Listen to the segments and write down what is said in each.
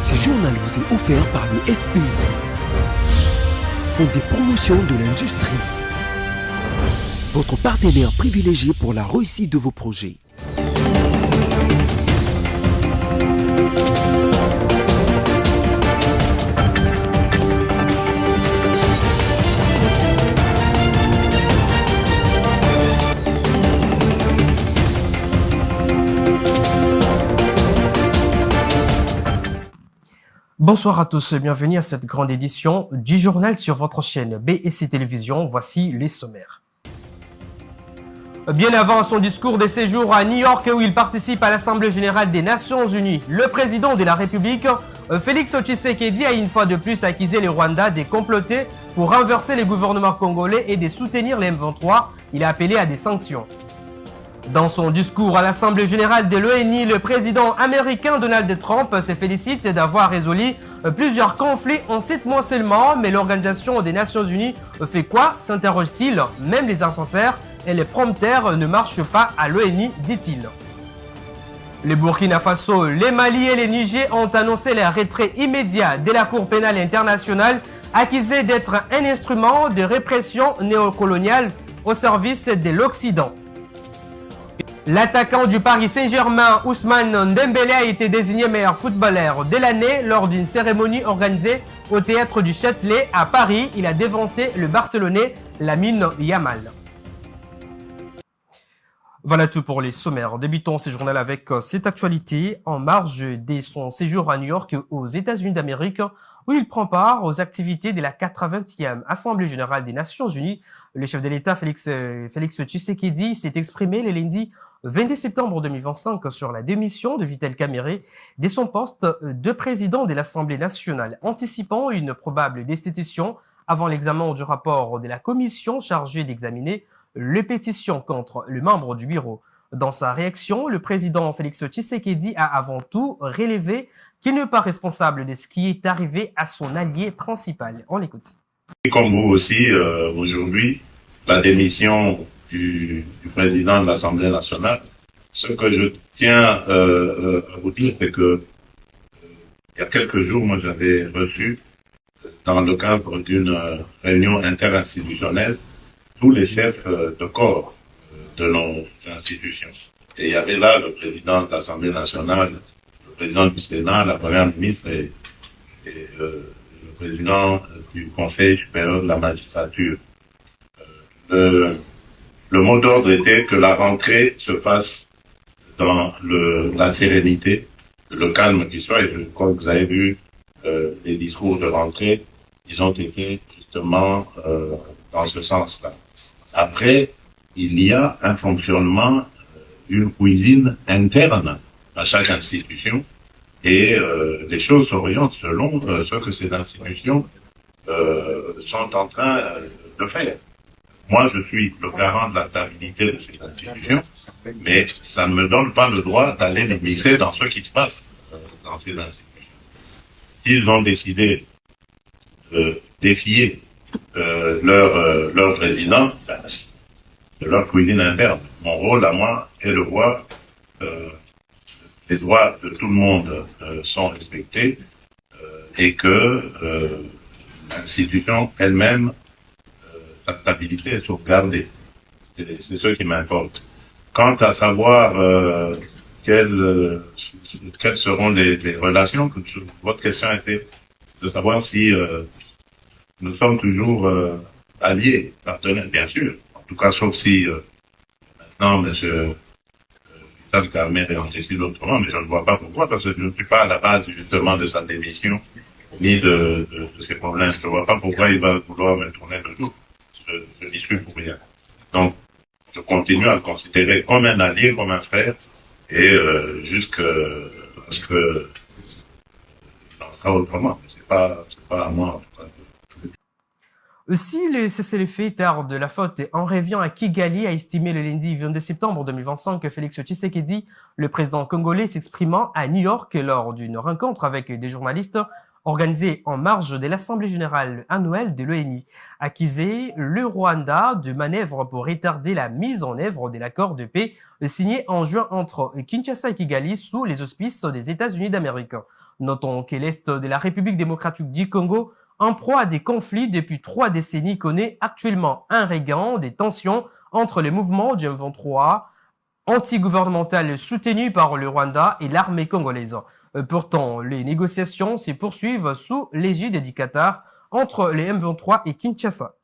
Ce journal vous est offert par le FPI, Fonds des promotions de l'industrie, votre partenaire privilégié pour la réussite de vos projets. Bonsoir à tous et bienvenue à cette grande édition du journal sur votre chaîne BSC Télévision. Voici les sommaires. Bien avant son discours de séjour à New York où il participe à l'Assemblée générale des Nations Unies, le président de la République, Félix Tshisekedi, a une fois de plus accusé le Rwanda de comploter pour renverser le gouvernement congolais et de soutenir les M23. Il a appelé à des sanctions. Dans son discours à l'Assemblée générale de l'ONU, le président américain Donald Trump se félicite d'avoir résolu plusieurs conflits en 7 mois seulement, mais l'Organisation des Nations Unies fait quoi, s'interroge-t-il? Même les insincères et les prompteurs ne marchent pas à l'ONU, dit-il. Le Burkina Faso, le Mali et le Niger ont annoncé leur retrait immédiat de la Cour pénale internationale, accusée d'être un instrument de répression néocoloniale au service de l'Occident. L'attaquant du Paris Saint-Germain, Ousmane Dembélé, a été désigné meilleur footballeur de l'année lors d'une cérémonie organisée au Théâtre du Châtelet à Paris. Il a dévancé le Barcelonais Lamine Yamal. Voilà tout pour les sommaires. Débutons ce journal avec cette actualité en marge de son séjour à New York aux États-Unis d'Amérique où il prend part aux activités de la 80e Assemblée générale des Nations Unies. Le chef de l'État, Félix Tshisekedi, s'est exprimé le lundi 22 septembre 2025 sur la démission de Vital Kamerhe de son poste de président de l'Assemblée nationale, anticipant une probable destitution avant l'examen du rapport de la commission chargée d'examiner les pétitions contre le membre du bureau. Dans sa réaction, le président Félix Tshisekedi a avant tout relevé qu'il n'est pas responsable de ce qui est arrivé à son allié principal. On l'écoute. Comme vous aussi, aujourd'hui, la démission du président de l'Assemblée nationale. Ce que je tiens à vous dire, c'est que il y a quelques jours, moi j'avais reçu, dans le cadre d'une réunion interinstitutionnelle, tous les chefs de corps de nos institutions. Et il y avait là le président de l'Assemblée nationale, le président du Sénat, la première ministre et le président du Conseil supérieur de la magistrature. Le mot d'ordre était que la rentrée se fasse dans la sérénité, le calme qui soit, et je crois que vous avez vu les discours de rentrée, ils ont été justement dans ce sens-là. Après, il y a un fonctionnement, une cuisine interne à chaque institution, et les choses s'orientent selon ce que ces institutions sont en train de faire. Moi, je suis le garant de la stabilité de ces institutions, mais ça ne me donne pas le droit d'aller m'immiscer dans ce qui se passe dans ces institutions. S'ils ont décidé de défier leur président, de leur cuisine interne. Mon rôle à moi est de voir les droits de tout le monde sont respectés et que l'institution elle-même sa stabilité est sauvegardée. C'est ce qui m'importe. Quant à savoir quelles seront les relations, votre question était de savoir si nous sommes toujours alliés, partenaires, bien sûr. En tout cas, sauf si maintenant, M. Vital Kamerhe décide autrement, mais je ne vois pas pourquoi, parce que je ne suis pas à la base justement de sa démission, ni de ses problèmes. Je ne vois pas pourquoi il va vouloir me tourner le dos. Je n'y suis pour rien. Donc, je continue à le considérer comme un allié, comme un frère, et jusqu'à ce que il en sera autrement. C'est pas à moi. Si le cessez-le-feu tarde, la faute en revient à Kigali, a estimé le lundi 22 septembre 2025 que Félix Tshisekedi, le président congolais, s'exprimant à New York lors d'une rencontre avec des journalistes organisée en marge de l'Assemblée générale annuelle de l'ONU, accusé le Rwanda de manœuvres pour retarder la mise en œuvre de l'accord de paix signé en juin entre Kinshasa et Kigali sous les auspices des États-Unis d'Amérique. Notons que l'Est de la République démocratique du Congo, en proie à des conflits depuis 3 décennies, connaît actuellement un regain des tensions entre les mouvements du M23 anti-gouvernemental soutenu par le Rwanda et l'armée congolaise. Pourtant, les négociations se poursuivent sous l'égide du Qatar entre les M23 et Kinshasa.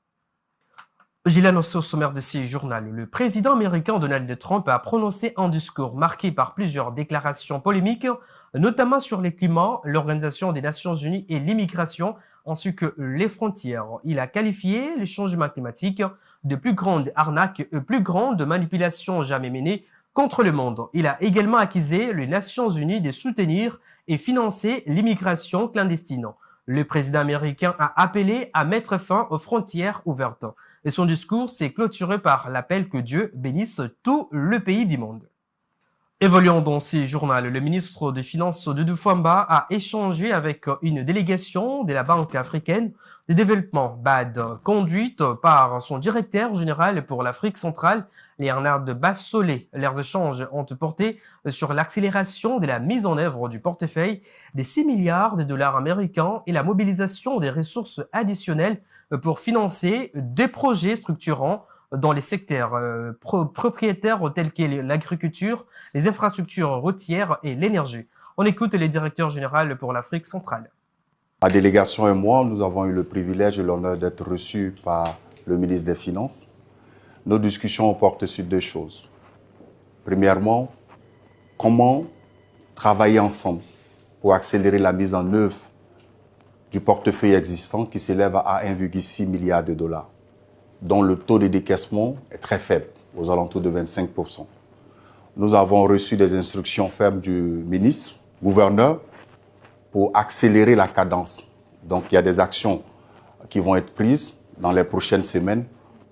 J'ai annoncé au sommaire de ce journal, le président américain Donald Trump a prononcé un discours marqué par plusieurs déclarations polémiques, notamment sur les climats, l'Organisation des Nations Unies et l'immigration, ainsi que les frontières. Il a qualifié le changement climatique de plus grande arnaque et plus grande manipulation jamais menée contre le monde. Il a également accusé les Nations Unies de soutenir et financer l'immigration clandestine. Le président américain a appelé à mettre fin aux frontières ouvertes. Et son discours s'est clôturé par l'appel que Dieu bénisse tout le pays du monde. Évoluons dans ce journal, le ministre des Finances Doudou Fwamba a échangé avec une délégation de la Banque africaine de développement BAD, conduite par son directeur général pour l'Afrique centrale, Léonard Bassolé. Leurs échanges ont porté sur l'accélération de la mise en œuvre du portefeuille des 6 milliards de dollars américains et la mobilisation des ressources additionnelles pour financer des projets structurants dans les secteurs propriétaires tels que l'agriculture, les infrastructures routières et l'énergie. On écoute le directeur général pour l'Afrique centrale. Ma délégation et moi, nous avons eu le privilège et l'honneur d'être reçus par le ministre des Finances. Nos discussions portent sur 2 choses. Premièrement, comment travailler ensemble pour accélérer la mise en œuvre du portefeuille existant qui s'élève à 1,6 milliard de dollars, dont le taux de décaissement est très faible, aux alentours de 25%. Nous avons reçu des instructions fermes du ministre, gouverneur, pour accélérer la cadence. Donc il y a des actions qui vont être prises dans les prochaines semaines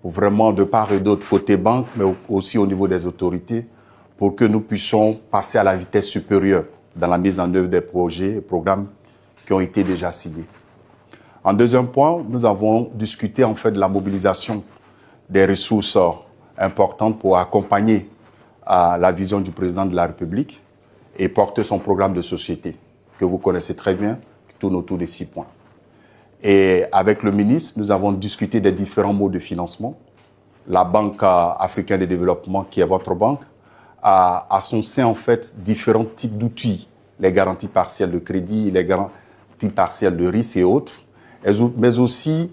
pour vraiment, de part et d'autre, côté banque, mais aussi au niveau des autorités, pour que nous puissions passer à la vitesse supérieure dans la mise en œuvre des projets et programmes qui ont été déjà ciblés. En deuxième point, nous avons discuté en fait de la mobilisation des ressources importantes pour accompagner la vision du président de la République et porter son programme de société, que vous connaissez très bien, qui tourne autour des 6 points. Et avec le ministre, nous avons discuté des différents modes de financement. La Banque africaine de développement, qui est votre banque, a à son sein en fait différents types d'outils, les garanties partielles de crédit, les garanties partielles de risque et autres, mais aussi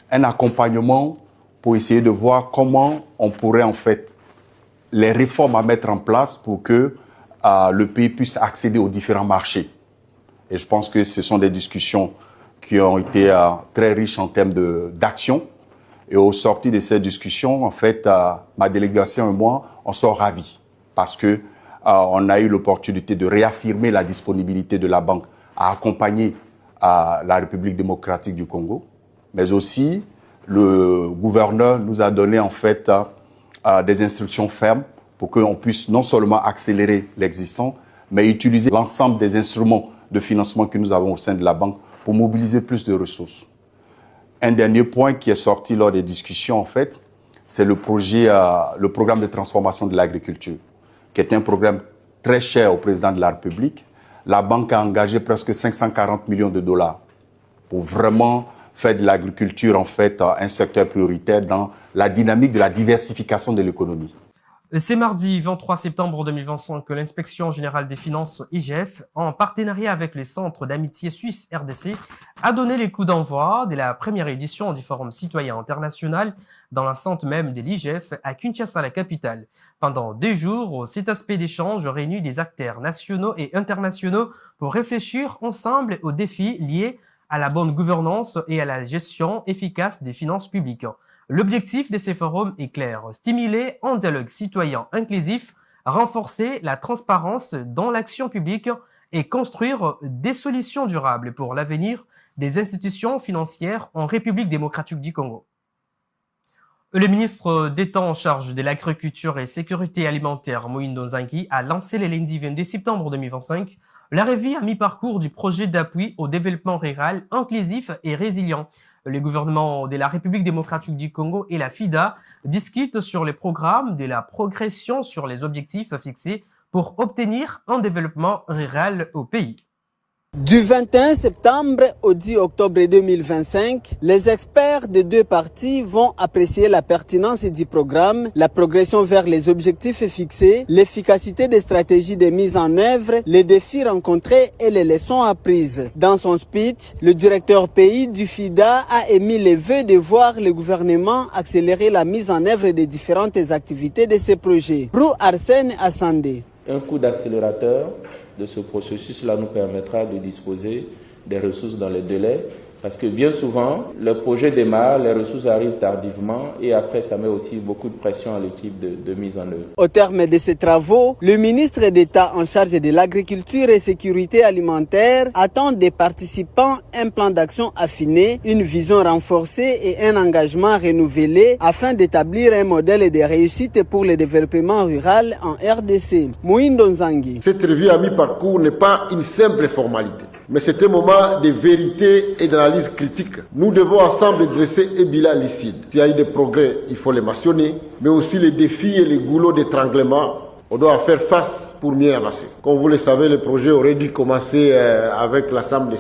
un accompagnement pour essayer de voir comment on pourrait en fait les réformes à mettre en place pour que le pays puisse accéder aux différents marchés. Et je pense que ce sont des discussions qui ont été très riches en termes d'action. Et au sorti de ces discussions, en fait, ma délégation et moi, on sort ravis parce que on a eu l'opportunité de réaffirmer la disponibilité de la banque à accompagner la République démocratique du Congo, mais aussi le gouverneur nous a donné en fait des instructions fermes pour qu'on puisse non seulement accélérer l'existant, mais utiliser l'ensemble des instruments de financement que nous avons au sein de la banque pour mobiliser plus de ressources. Un dernier point qui est sorti lors des discussions, en fait, c'est le programme de transformation de l'agriculture, qui est un programme très cher au président de la République. La banque a engagé presque 540 millions de dollars pour vraiment faire de l'agriculture, en fait, un secteur prioritaire dans la dynamique de la diversification de l'économie. C'est mardi 23 septembre 2025 que l'Inspection générale des finances, IGF, en partenariat avec le Centre d'amitié suisse RDC, a donné les coups d'envoi de la première édition du Forum citoyen international dans l'enceinte même de l'IGF à Kinshasa, la capitale. Pendant 2 jours, cet aspect d'échange réunit des acteurs nationaux et internationaux pour réfléchir ensemble aux défis liés à la bonne gouvernance et à la gestion efficace des finances publiques. L'objectif de ces forums est clair, stimuler un dialogue citoyen inclusif, renforcer la transparence dans l'action publique et construire des solutions durables pour l'avenir des institutions financières en République démocratique du Congo. Le ministre d'État en charge de l'agriculture et sécurité alimentaire, Moïse Nzangi, a lancé le lundi 22 septembre 2025 la revue à mi-parcours du projet d'appui au développement rural inclusif et résilient. Le gouvernement de la République démocratique du Congo et la FIDA discutent sur les programmes de la progression sur les objectifs fixés pour obtenir un développement rural au pays. Du 21 septembre au 10 octobre 2025, les experts des deux parties vont apprécier la pertinence du programme, la progression vers les objectifs fixés, l'efficacité des stratégies de mise en œuvre, les défis rencontrés et les leçons apprises. Dans son speech, le directeur pays du FIDA a émis les vœux de voir le gouvernement accélérer la mise en œuvre des différentes activités de ces projets. Brou Arsène Assandé. Un coup d'accélérateur de ce processus là nous permettra de disposer des ressources dans les délais, parce que bien souvent le projet démarre, les ressources arrivent tardivement et après ça met aussi beaucoup de pression à l'équipe de mise en œuvre. Au terme de ces travaux, le ministre d'État en charge de l'agriculture et sécurité alimentaire attend des participants un plan d'action affiné, une vision renforcée et un engagement renouvelé afin d'établir un modèle de réussite pour le développement rural en RDC. Mouindo Nzangi. Cette revue à mi-parcours n'est pas une simple formalité, mais c'est un moment de vérité et d'analyse critique. Nous devons ensemble dresser un bilan lucide. S'il y a eu des progrès, il faut les mentionner, mais aussi les défis et les goulots d'étranglement. On doit en faire face pour mieux avancer. Comme vous le savez, le projet aurait dû commencer avec l'ensemble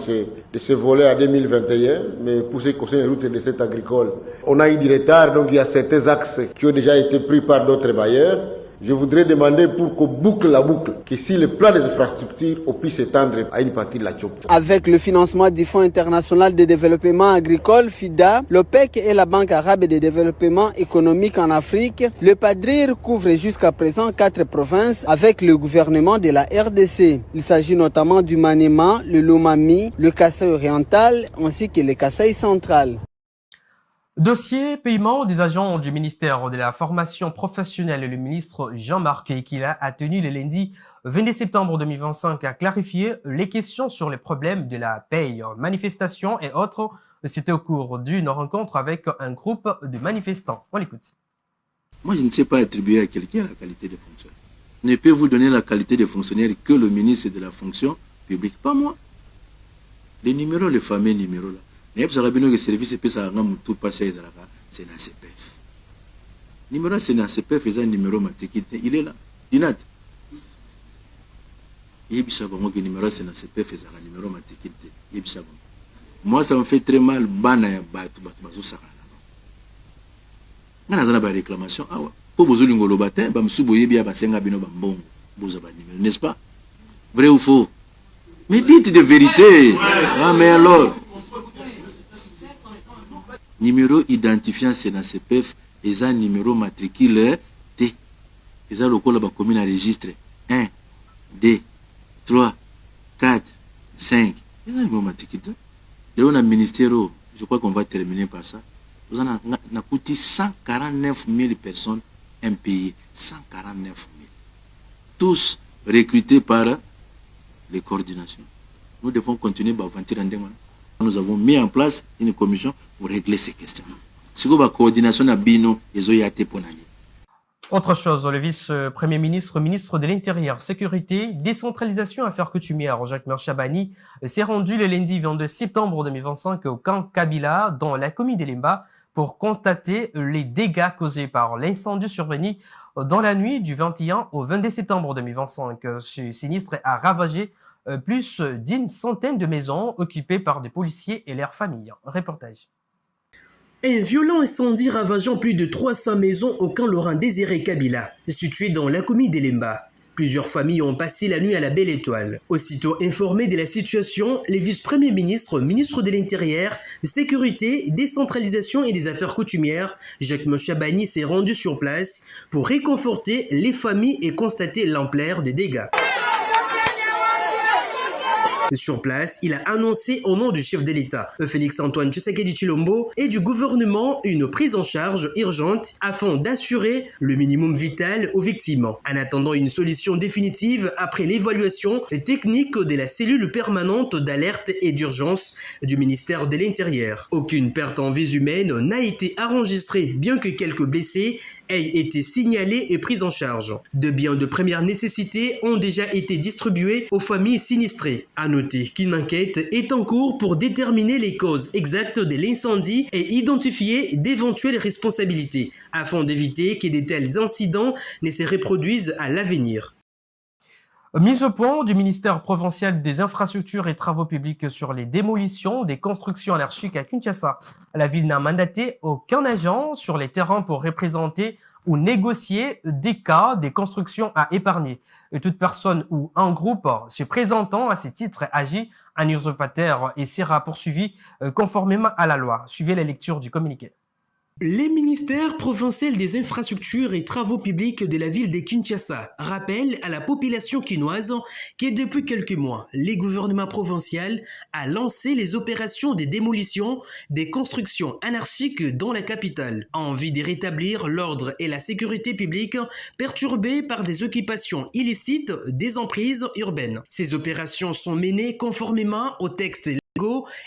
de ces volets en 2021, mais pour ce qui concerne les routes et les recettes agricoles, on a eu du retard, donc il y a certains axes qui ont déjà été pris par d'autres bailleurs. Je voudrais demander pour qu'on boucle la boucle, que si le plan des infrastructures puisse s'étendre à une partie de la Tchop. Avec le financement du Fonds international de développement agricole, FIDA, l'OPEC et la Banque arabe de développement économique en Afrique, le PADRIR couvre jusqu'à présent 4 provinces avec le gouvernement de la RDC. Il s'agit notamment du Maniema, le Lomami, le Kasaï oriental ainsi que le Kasaï central. Dossier paiement des agents du ministère de la formation professionnelle. Le ministre Jean-Marc Ekila a tenu le lundi 22 septembre 2025 à clarifier les questions sur les problèmes de la paye, manifestations et autres. C'était au cours d'une rencontre avec un groupe de manifestants. On l'écoute. Moi, je ne sais pas attribuer à quelqu'un la qualité de fonctionnaire. Je ne peux vous donner la qualité de fonctionnaire que le ministre de la fonction publique, pas moi. Les numéros, les fameux numéros là. Les services c'est un CPF. Numéro c'est un CPF, c'est un numéro matricule. Il est là. Dinat. Numéro c'est un CPF, c'est un numéro matricule. Moi ça me fait très mal. Réclamation. Pour vous n'est-ce pas? Vrai ou faux? Mais dites de vérité. Ah mais alors. Numéro identifiant c'est dans CPF et un numéro matricule T. Et ça le col la commune à registre 1, 2, 3, 4, 5. Et ça numéro matricule. Le on a ministère, je crois qu'on va terminer par ça. Nous en a coûté 149 000 personnes impayées. 149 000. Tous recrutés par les coordinations. Nous devons continuer à avancer dans des mois. Nous avons mis en place une commission pour régler ces questions. Si vous avez une coordination à Bino, ils ont été pour l'année. Autre chose, le vice-premier ministre, ministre de l'Intérieur, Sécurité, Décentralisation, Affaires coutumières, Jacques Chabani, s'est rendu le lundi 22 septembre 2025 au camp Kabila, dans la commune d'Elemba, pour constater les dégâts causés par l'incendie survenu dans la nuit du 21 au 22 septembre 2025. Ce sinistre a ravagé plus d'une centaine de maisons occupées par des policiers et leurs familles. Reportage. Un violent incendie ravageant plus de 300 maisons au camp Laurent Désiré Kabila, situé dans la commune d'Elemba. Plusieurs familles ont passé la nuit à la Belle Étoile. Aussitôt informé de la situation, les vice-premiers ministres, ministre de l'Intérieur, Sécurité, Décentralisation et des Affaires coutumières, Jacques Chabani s'est rendu sur place pour réconforter les familles et constater l'ampleur des dégâts. Sur place, il a annoncé au nom du chef de l'État, Félix-Antoine Tshisekedi Tshilombo, et du gouvernement une prise en charge urgente afin d'assurer le minimum vital aux victimes. En attendant une solution définitive après l'évaluation technique de la cellule permanente d'alerte et d'urgence du ministère de l'Intérieur. Aucune perte en vies humaines n'a été enregistrée, bien que quelques blessés aient été signalés et pris en charge. De biens de première nécessité ont déjà été distribués aux familles sinistrées. À noter qu'une enquête est en cours pour déterminer les causes exactes de l'incendie et identifier d'éventuelles responsabilités, afin d'éviter que de tels incidents ne se reproduisent à l'avenir. Mise au point du ministère provincial des infrastructures et travaux publics sur les démolitions des constructions anarchiques à Kinshasa. La ville n'a mandaté aucun agent sur les terrains pour représenter ou négocier des cas des constructions à épargner. Et toute personne ou un groupe se présentant à ces titres agit en usurpateur et sera poursuivi conformément à la loi. Suivez la lecture du communiqué. Les ministères provinciaux des infrastructures et travaux publics de la ville de Kinshasa rappellent à la population quinoise que depuis quelques mois, le gouvernement provincial a lancé les opérations de démolition des constructions anarchiques dans la capitale, en vue de rétablir l'ordre et la sécurité publique perturbés par des occupations illicites des emprises urbaines. Ces opérations sont menées conformément aux textes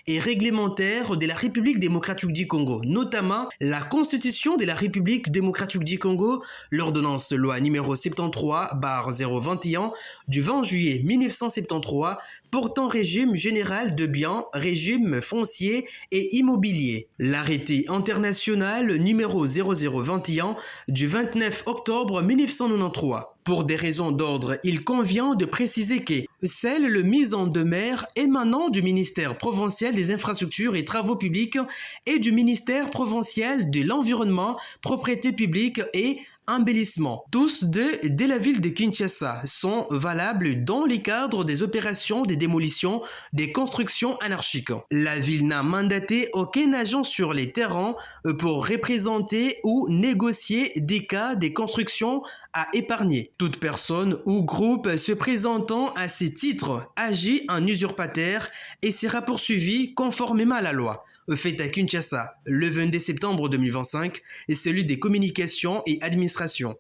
et réglementaire de la République démocratique du Congo, notamment la Constitution de la République démocratique du Congo, l'ordonnance loi numéro 73/021 du 20 juillet 1973 portant régime général de biens, régime foncier et immobilier, l'arrêté international numéro 0021 du 29 octobre 1993. Pour des raisons d'ordre, il convient de préciser que celle le mise en demeure émanant du ministère provincial des infrastructures et travaux publics et du ministère provincial de l'environnement, propriété publique et embellissement. Tous deux de la ville de Kinshasa sont valables dans le cadre des opérations de démolition des constructions anarchiques. La ville n'a mandaté aucun agent sur les terrains pour représenter ou négocier des cas des constructions à épargner. Toute personne ou groupe se présentant à ces titres agit en usurpateur et sera poursuivi conformément à la loi. Fait à Kinshasa le 22 septembre 2025 et celui des communications et administrations.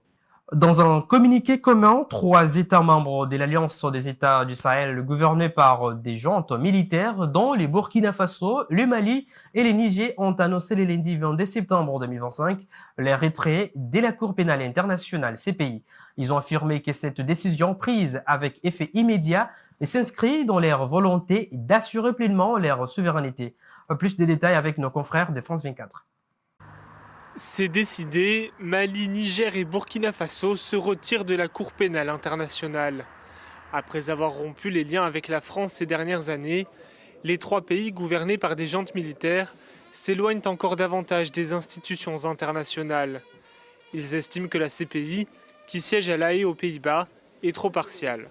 Dans un communiqué commun, 3 États membres de l'Alliance des États du Sahel gouvernés par des juntes militaires dont les Burkina Faso, le Mali et le Niger ont annoncé le lundi 22 septembre 2025 les retraits de la Cour pénale internationale CPI. Ils ont affirmé que cette décision prise avec effet immédiat s'inscrit dans leur volonté d'assurer pleinement leur souveraineté. Plus de détails avec nos confrères de France 24. C'est décidé, Mali, Niger et Burkina Faso se retirent de la Cour pénale internationale. Après avoir rompu les liens avec la France ces dernières années, les 3 pays gouvernés par des juntes militaires s'éloignent encore davantage des institutions internationales. Ils estiment que la CPI, qui siège à La Haye aux Pays-Bas, est trop partiale.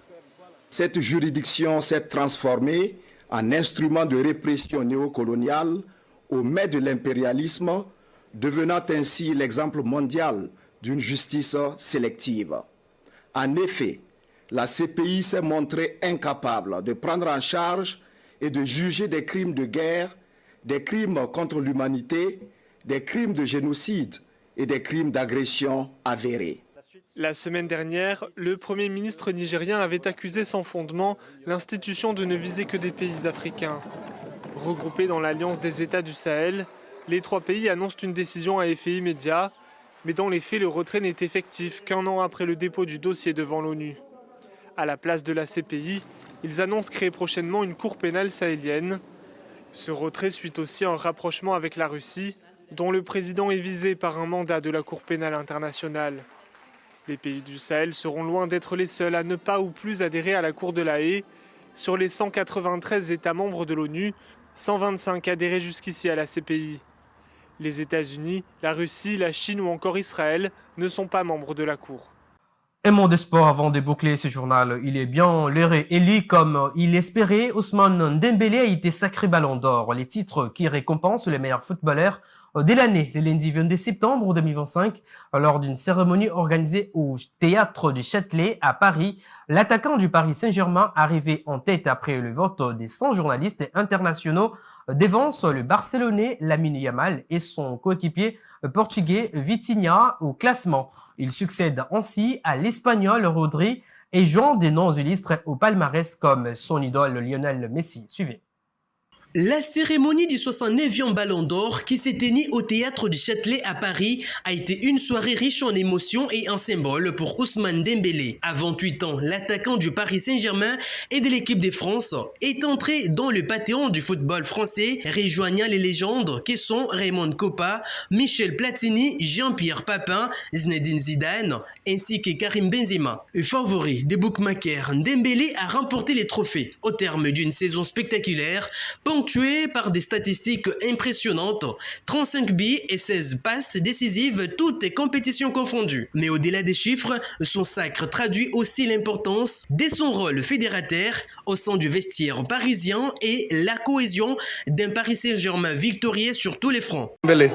Cette juridiction s'est transformée en instrument de répression néocoloniale au mai de l'impérialisme, devenant ainsi l'exemple mondial d'une justice sélective. En effet, la CPI s'est montrée incapable de prendre en charge et de juger des crimes de guerre, des crimes contre l'humanité, des crimes de génocide et des crimes d'agression avérés. La semaine dernière, le Premier ministre nigérien avait accusé sans fondement l'institution de ne viser que des pays africains. Regroupés dans l'Alliance des États du Sahel, les 3 pays annoncent une décision à effet immédiat, mais dans les faits, le retrait n'est effectif qu'1 an après le dépôt du dossier devant l'ONU. À la place de la CPI, ils annoncent créer prochainement une cour pénale sahélienne. Ce retrait suit aussi un rapprochement avec la Russie, dont le président est visé par un mandat de la Cour pénale internationale. Les pays du Sahel seront loin d'être les seuls à ne pas ou plus adhérer à la Cour de La Haye. Sur les 193 États membres de l'ONU, 125 adhéraient jusqu'ici à la CPI. Les États-Unis, la Russie, la Chine ou encore Israël ne sont pas membres de la Cour. Un mot de sport avant de boucler ce journal. Il est bien l'heureux élu comme il espérait. Ousmane Dembélé a été sacré ballon d'or. Les titres qui récompensent les meilleurs footballeurs de l'année, le lundi 22 septembre 2025, lors d'une cérémonie organisée au Théâtre du Châtelet à Paris. L'attaquant du Paris Saint-Germain, arrivé en tête après le vote des 100 journalistes internationaux, dévance le Barcelonais Lamine Yamal et son coéquipier portugais Vitinha au classement. Il succède ainsi à l'Espagnol Rodri et joint des noms illustres au palmarès comme son idole Lionel Messi. Suivez. La cérémonie du 69e Ballon d'Or qui s'est tenue au Théâtre du Châtelet à Paris a été une soirée riche en émotions et en symboles pour Ousmane Dembélé. À 28 ans, l'attaquant du Paris Saint-Germain et de l'équipe de France est entré dans le panthéon du football français, rejoignant les légendes qui sont Raymond Kopa, Michel Platini, Jean-Pierre Papin, Zinedine Zidane ainsi que Karim Benzema. Favori des bookmakers, Dembélé a remporté les trophées au terme d'une saison spectaculaire ponctuée par des statistiques impressionnantes, 35 buts et 16 passes décisives, toutes compétitions confondues. Mais au-delà des chiffres, son sacre traduit aussi l'importance de son rôle fédérateur au sein du vestiaire parisien et la cohésion d'un Paris Saint-Germain victorieux sur tous les fronts. Dembélé.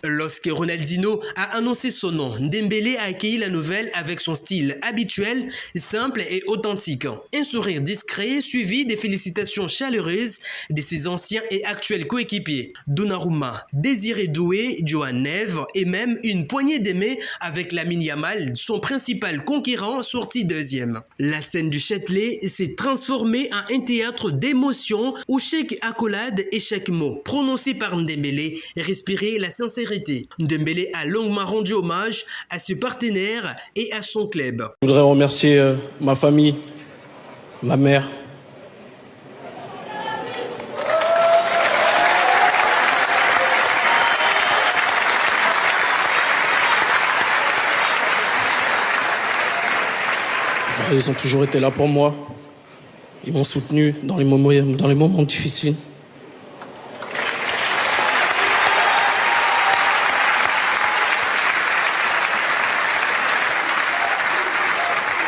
Lorsque Ronaldinho a annoncé son nom, Dembélé a accueilli la nouvelle avec son style habituel, simple et authentique. Un sourire discret suivi des félicitations chaleureuses de ses anciens et actuels coéquipiers. Donnarumma, Désiré Doué, Johan Neves et même une poignée de main avec Lamine Yamal, son principal concurrent sorti deuxième. La scène du Châtelet s'est transformée en un théâtre d'émotions où chaque accolade et chaque mot prononcé par Dembélé respirait la sincérité. Dembélé a longuement rendu hommage à ce partenaire et à son club. Je voudrais remercier ma famille, ma mère. Ils ont toujours été là pour moi. Ils m'ont soutenu dans les moments difficiles.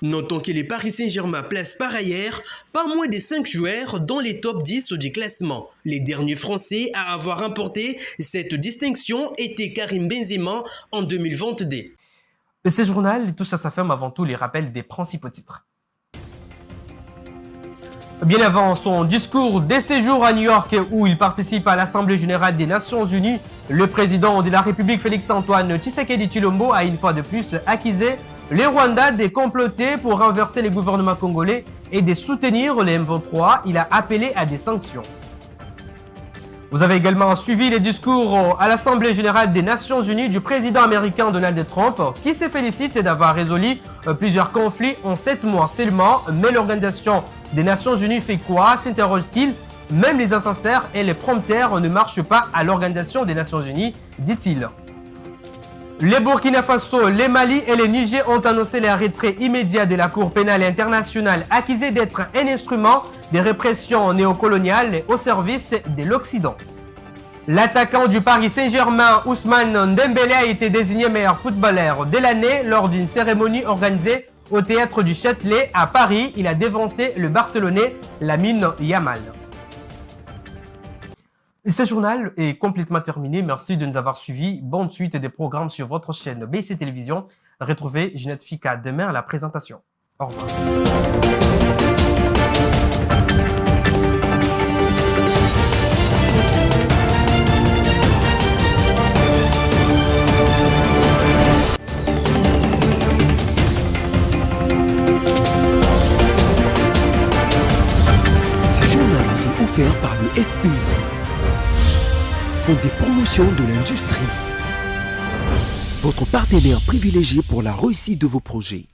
Notons que les Paris Saint-Germain placent par ailleurs pas moins de 5 joueurs dans les top 10 du classement. Les derniers Français à avoir remporté cette distinction étaient Karim Benzema en 2022. Et ce journal touche à sa fin avant tout les rappels des principaux titres. Bien avant son discours des séjours à New York où il participe à l'Assemblée générale des Nations Unies, le président de la République Félix-Antoine Tshisekedi Tshilombo a une fois de plus accusé le Rwanda de comploter pour renverser le gouvernement congolais et de soutenir le M23. Il a appelé à des sanctions. Vous avez également suivi les discours à l'Assemblée générale des Nations Unies du président américain Donald Trump qui se félicite d'avoir résolu plusieurs conflits en 7 mois seulement. Mais l'Organisation des Nations Unies fait quoi, s'interroge-t-il? Même les insincères et les prompteurs ne marchent pas à l'Organisation des Nations Unies, dit-il. Les Burkina Faso, les Mali et le Niger ont annoncé le retrait immédiat de la Cour pénale internationale accusée d'être un instrument de répression néocoloniale au service de l'Occident. L'attaquant du Paris Saint-Germain, Ousmane Dembélé, a été désigné meilleur footballeur de l'année lors d'une cérémonie organisée au Théâtre du Châtelet à Paris. Il a dévancé le Barcelonais Lamine Yamal. Ce journal est complètement terminé. Merci de nous avoir suivis. Bonne suite des programmes sur votre chaîne BC Télévision. Retrouvez Ginette Fika demain à la présentation. Au revoir. Ce journal vous est offert par le FPI. Des promotions de l'industrie. Votre partenaire privilégié pour la réussite de vos projets.